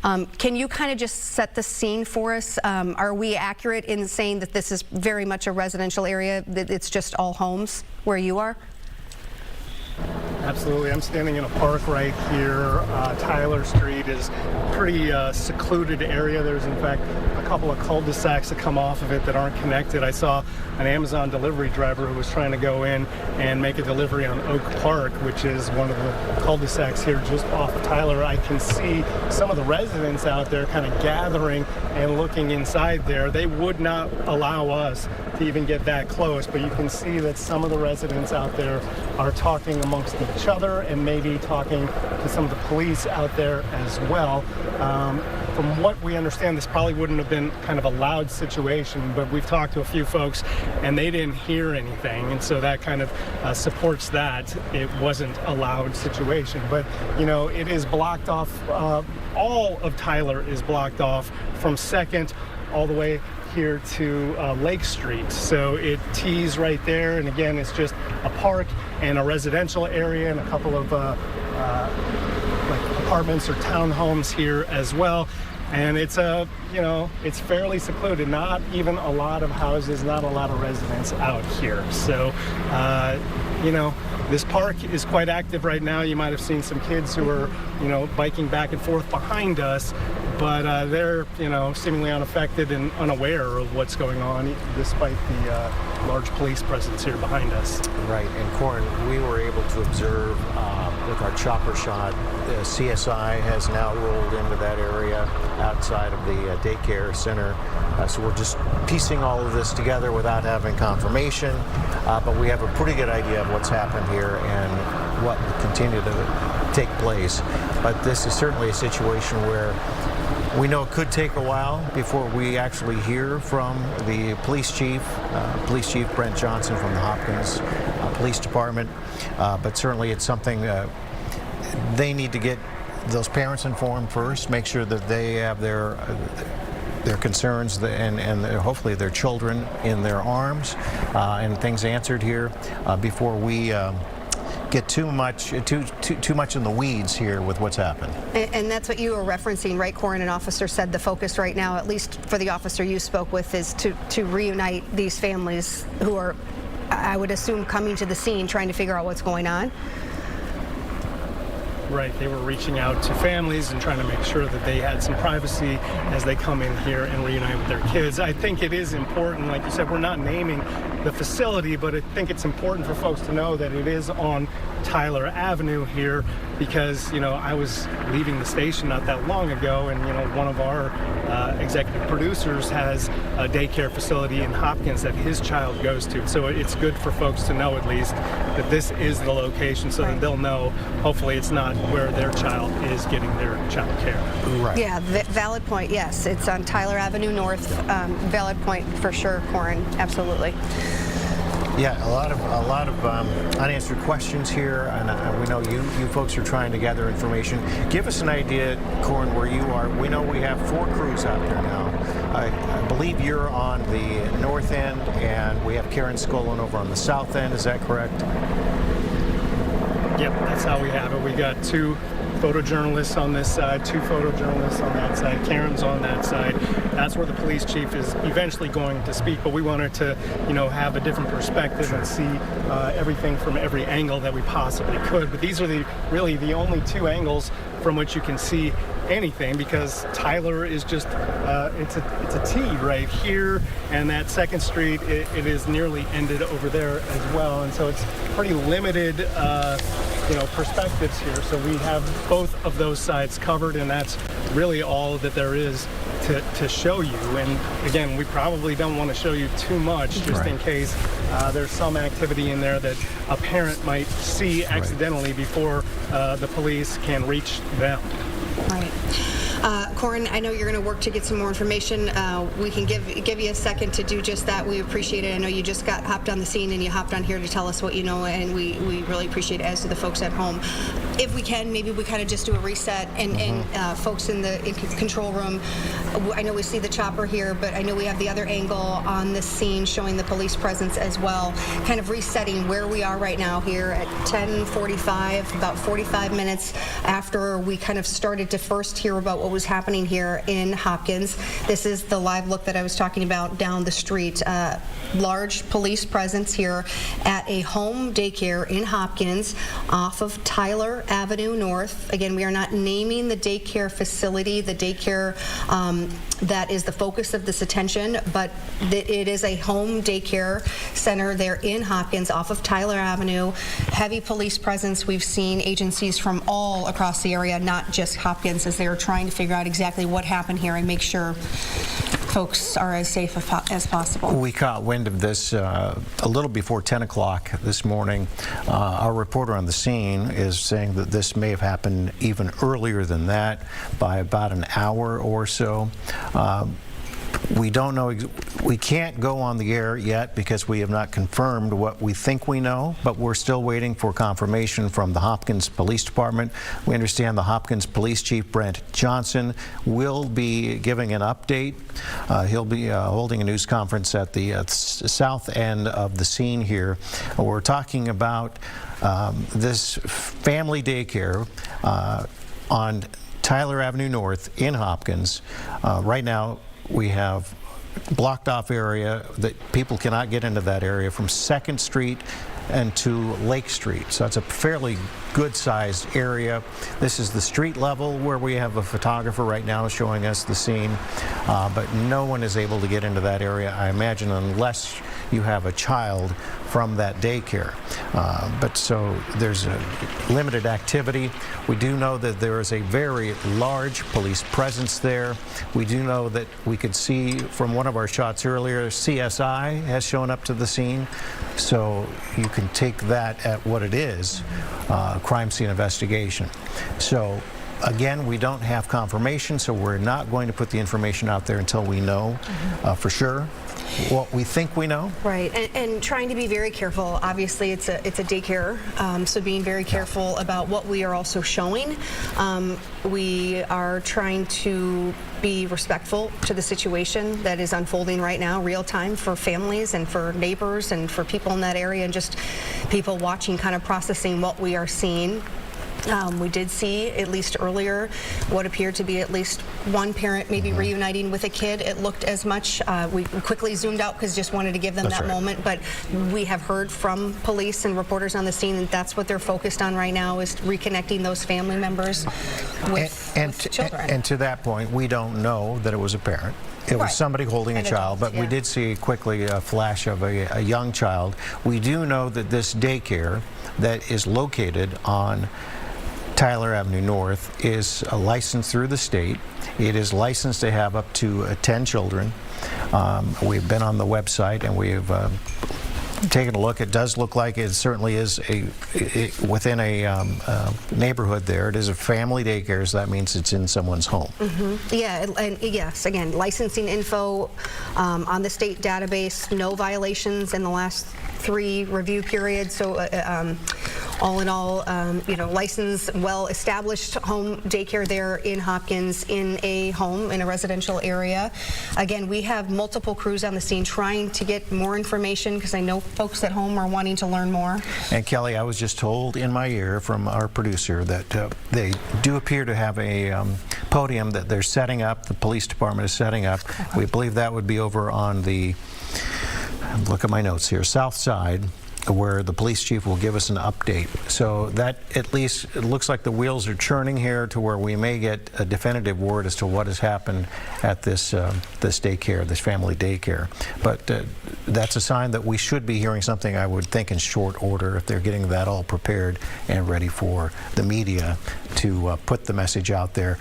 Can you kind of just set the scene for us? Are we accurate in saying that this is very much a residential area, that it's just all homes where you are? Absolutely. I'm standing in a park right here. Tyler Street is a pretty secluded area. There's, in fact, a couple of cul-de-sacs that come off of it that aren't connected. I saw an Amazon delivery driver who was trying to go in and make a delivery on Oak Park, which is one of the cul-de-sacs here just off of Tyler. I can see some of the residents out there kind of gathering and looking inside there. They would not allow us to even get that close, but you can see that some of the residents out there are talking amongst each other and maybe talking to some of the police out there as well. From what we understand, this probably wouldn't have been kind of a loud situation, but we've talked to a few folks and they didn't hear anything, and so that kind of supports that it wasn't a loud situation. But you know, it is blocked off. All of Tyler is blocked off from 2nd all the way here to Lake Street. So it tees right there, and again, it's just a park and a residential area and a couple of like apartments or townhomes here as well. And it's you know, it's fairly secluded. Not even a lot of houses, not a lot of residents out here. So, you know, this park is quite active right now. You might have seen some kids who are, you know, biking back and forth behind us, but they're, you know, seemingly unaffected and unaware of what's going on, despite the large police presence here behind us. Right, and Corin, we were able to observe with our chopper shot, CSI has now rolled into that area outside of the daycare center. So we're just piecing all of this together without having confirmation, but we have a pretty good idea of what's happened here and what will continue to take place. But this is certainly a situation where we know it could take a while before we actually hear from the police chief Brent Johnson from the Hopkins Police Department. But certainly it's something they need to get those parents informed first, make sure that they have their concerns and hopefully their children in their arms and things answered here before we get too much in the weeds here with what's happened. And that's what you were referencing, right, Corin? An officer said the focus right now, at least for the officer you spoke with, is to reunite these families who are, I would assume, coming to the scene trying to figure out what's going on. Right, they were reaching out to families and trying to make sure that they had some privacy as they come in here and reunite with their kids. I think it is important, like you said, we're not naming the facility, but I think it's important for folks to know that it is on Tyler Avenue here, because, you know, I was leaving the station not that long ago, and, you know, one of our executive producers has a daycare facility in Hopkins that his child goes to. So it's good for folks to know, at least, that this is the location, so that they'll know, hopefully it's not where their child is getting their child care. Right. Yeah, valid point. Yes, it's on Tyler Avenue North. Valid point for sure, Corin. Absolutely. Yeah, a lot of unanswered questions here, and we know you folks are trying to gather information. Give us an idea, Corin, where you are. We know we have 4 crews out there now. I believe you're on the north end, and we have Karen Scullin over on the south end. Is that correct? Yep, that's how we have it. We got 2 photojournalists on this side, 2 photojournalists on that side. Karen's on that side. That's where the police chief is eventually going to speak, but we wanted to, you know, have a different perspective and see everything from every angle that we possibly could. But these are really the only 2 angles from which you can see anything, because Tyler is just it's a T right here, and that 2nd Street it is nearly ended over there as well, and so it's pretty limited you know, perspectives here. So we have both of those sides covered, and that's really all that there is to show you. And again, we probably don't want to show you too much, just in case there's some activity in there that a parent might see accidentally before the police can reach them. Right. Corin, I know you're going to work to get some more information. We can give you a second to do just that. We appreciate it. I know you just hopped on the scene and you hopped on here to tell us what you know, and we really appreciate it, as do the folks at home. if we can, maybe we kind of just do a reset and folks in the control room, I know we see the chopper here, but I know we have the other angle on the scene showing the police presence as well, kind of resetting where we are right now here at 10:45, about 45 minutes after we kind of started to first hear about what was happening here in Hopkins. This is the live look that I was talking about down the street. Large police presence here at a home daycare in Hopkins off of Tyler Avenue North. Again, we are not naming the daycare facility, the daycare that is the focus of this attention, but it is a home daycare center there in Hopkins off of Tyler Avenue. Heavy police presence. We've seen agencies from all across the area, not just Hopkins, as they are trying to figure out exactly what happened here and make sure folks are as safe as possible. We caught wind of this a little before 10 o'clock this morning. Our reporter on the scene is saying that this may have happened even earlier than that, by about an hour or so. We don't know, we can't go on the air yet because we have not confirmed what we think we know, but we're still waiting for confirmation from the Hopkins Police Department. We understand the Hopkins Police Chief, Brent Johnson, will be giving an update. He'll be holding a news conference at the south end of the scene here. We're talking about this family daycare on Tyler Avenue North in Hopkins. Right now, we have blocked off area that people cannot get into that area from 2nd Street and to Lake Street. So it's a fairly good sized area. This is the street level where we have a photographer right now showing us the scene, but no one is able to get into that area, I imagine, unless you have a child from that daycare. But so there's a limited activity. We do know that there is a very large police presence there. We do know that we could see from one of our shots earlier, CSI has shown up to the scene. So you can take that at what it is, crime scene investigation. So again, we don't have confirmation, so we're not going to put the information out there until we know for sure what we think we know. Right, and trying to be very careful. Obviously, it's a daycare, so being very careful about what we are also showing. We are trying to be respectful to the situation that is unfolding right now, real time, for families and for neighbors and for people in that area, and just people watching, kind of processing what we are seeing. We did see, at least earlier, what appeared to be at least one parent maybe reuniting with a kid. It looked as much. We quickly zoomed out because just wanted to give them that moment. But we have heard from police and reporters on the scene that that's what they're focused on right now, is reconnecting those family members with children. And to that point, we don't know that it was a parent. It was somebody holding a child, but we did see quickly a flash of a young child. We do know that this daycare that is located on Tyler Avenue North is licensed through the state. It is licensed to have up to 10 children. We've been on the website and we've taken a look. It does look like it certainly is within a neighborhood there. It is a family daycare, so that means it's in someone's home. Yeah, and yes, again, licensing info on the state database, no violations in the last 3 review periods. So all in all, you know, licensed, well-established home daycare there in Hopkins, in a home, in a residential area. Again, we have multiple crews on the scene trying to get more information, because I know folks at home are wanting to learn more. And Kelly, I was just told in my ear from our producer that they do appear to have a podium that they're setting up, the police department is setting up. We believe that would be over on the, look at my notes here, south side, where the police chief will give us an update. So that, at least, it looks like the wheels are churning here to where we may get a definitive word as to what has happened at this this daycare, this family daycare. But that's a sign that we should be hearing something, I would think, in short order, if they're getting that all prepared and ready for the media to put the message out there.